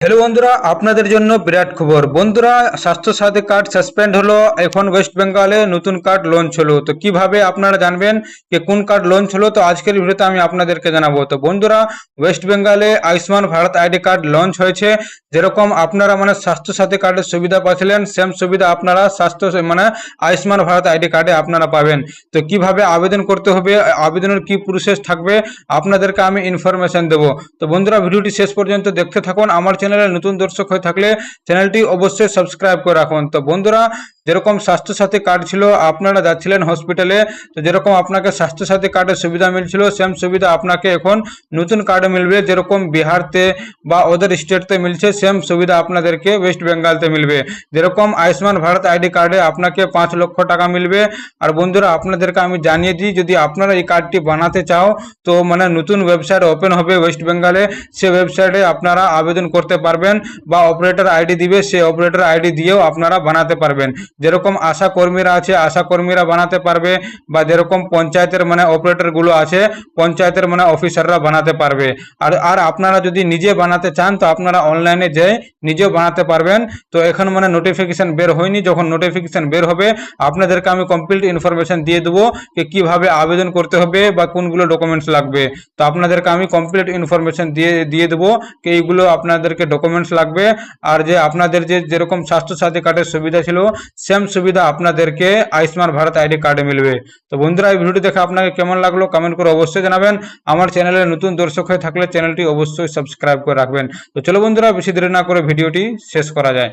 Hello বন্ধুরা, আপনাদের জন্য বিরাট খবর। বন্ধুরা, স্বাস্থ্য সাথী কার্ড সাসপেন্ড হলো। এখন ওয়েস্ট বেঙ্গলে নতুন কার্ড লঞ্চ হলো। তো কিভাবে আপনারা জানবেন যে কোন কার্ড লঞ্চ হলো, তো আজকের ভিডিওতে আমি আপনাদেরকে জানাবো। তো বন্ধুরা, ওয়েস্ট বেঙ্গলে Ayushman Bharat ID card launch হয়েছে। যেরকম আপনারা স্বাস্থ্য সাথী কার্ডের সুবিধা পাচ্ছিলেন, সেম সুবিধা আপনারা আয়ুষ্মান ভারত আইডি কার্ডে আপনারা পাবেন। তো কিভাবে আবেদন করতে হবে, আবেদনের কি প্রসেস থাকবে, আপনাদেরকে আমি ইনফরমেশন দেবো। তো বন্ধুরা, ভিডিওটি শেষ পর্যন্ত দেখতে থাকুন। আমার চ্যানেলে নতুন দর্শক হয়ে থাকলে চ্যানেলটি অবশ্যই সাবস্ক্রাইব করে রাখুন। তো বন্ধুরা, যেরকম স্বাস্থ্য সাথী কার্ড ছিল, আপনারা যাচ্ছিলেন হসপিটালে, তো যেরকম আপনাকে স্বাস্থ্য সাথী কার্ডের সুবিধা মিলছিল, সেম সুবিধা আপনাকে এখন নতুন কার্ডে মিলবে। যেরকম বিহারতে বা ওদের স্টেটতে মিলছে, সেম সুবিধা আপনাদেরকে ওয়েস্ট বেঙ্গলতে মিলবে। যেরকম আয়ুষ্মান ভারত আইডি কার্ডে আপনাকে 5 লক্ষ টাকা মিলবে। আর বন্ধুরা, আপনাদেরকে আমি জানিয়ে দিই, যদি আপনারা এই কার্ডটি বানাতে চাও, তো নতুন ওয়েবসাইট ওপেন হবে ওয়েস্ট বেঙ্গলে। সে ওয়েবসাইটে আপনারা আবেদন করতে পারবেন, বা অপারেটর আইডি দিবে, সেই অপারেটর আইডি দিয়েও আপনারা বানাতে পারবেন। যেরকম আশা কর্মীরা আছে, আশা কর্মীরা বানাতে পারবে, বা যেরকম পঞ্চায়েতের অপারেটর গুলো আছে, পঞ্চায়েতের অফিসাররা বানাতে পারবে। আর আপনারা যদি নিজে বানাতে চান, তো আপনারা অনলাইনে যেয়ে নিজেও বানাতে পারবেন। তো এখন নোটিফিকেশন বের হয়নি, যখন নোটিফিকেশন বের হবে আপনাদেরকে আমি কমপ্লিট ইনফরমেশন দিয়ে দেবো যে কিভাবে আবেদন করতে হবে বা কোনগুলো ডকুমেন্টস লাগবে। তো আপনাদেরকে আমি কমপ্লিট ইনফরমেশন দিয়ে দেবো যে এইগুলো আপনাদেরকে ডকুমেন্টস লাগবে। আর যে আপনাদের যেরকম স্বাস্থ্য সাথী কার্ডের সুবিধা ছিল, সেম সুবিধা আপনাদেরকে আয়ুষ্মান ভারত আইডি কার্ডে মিলবে। তো বন্ধুরা, এই ভিডিওটি দেখে আপনাকে কেমন লাগলো কমেন্ট করে অবশ্যই জানাবেন। আমার চ্যানেলে নতুন দর্শক হয়ে থাকলে চ্যানেলটি অবশ্যই সাবস্ক্রাইব করে রাখবেন। তো চলো বন্ধুরা, বেশি দেরি না করে ভিডিওটি শেষ করা যায়।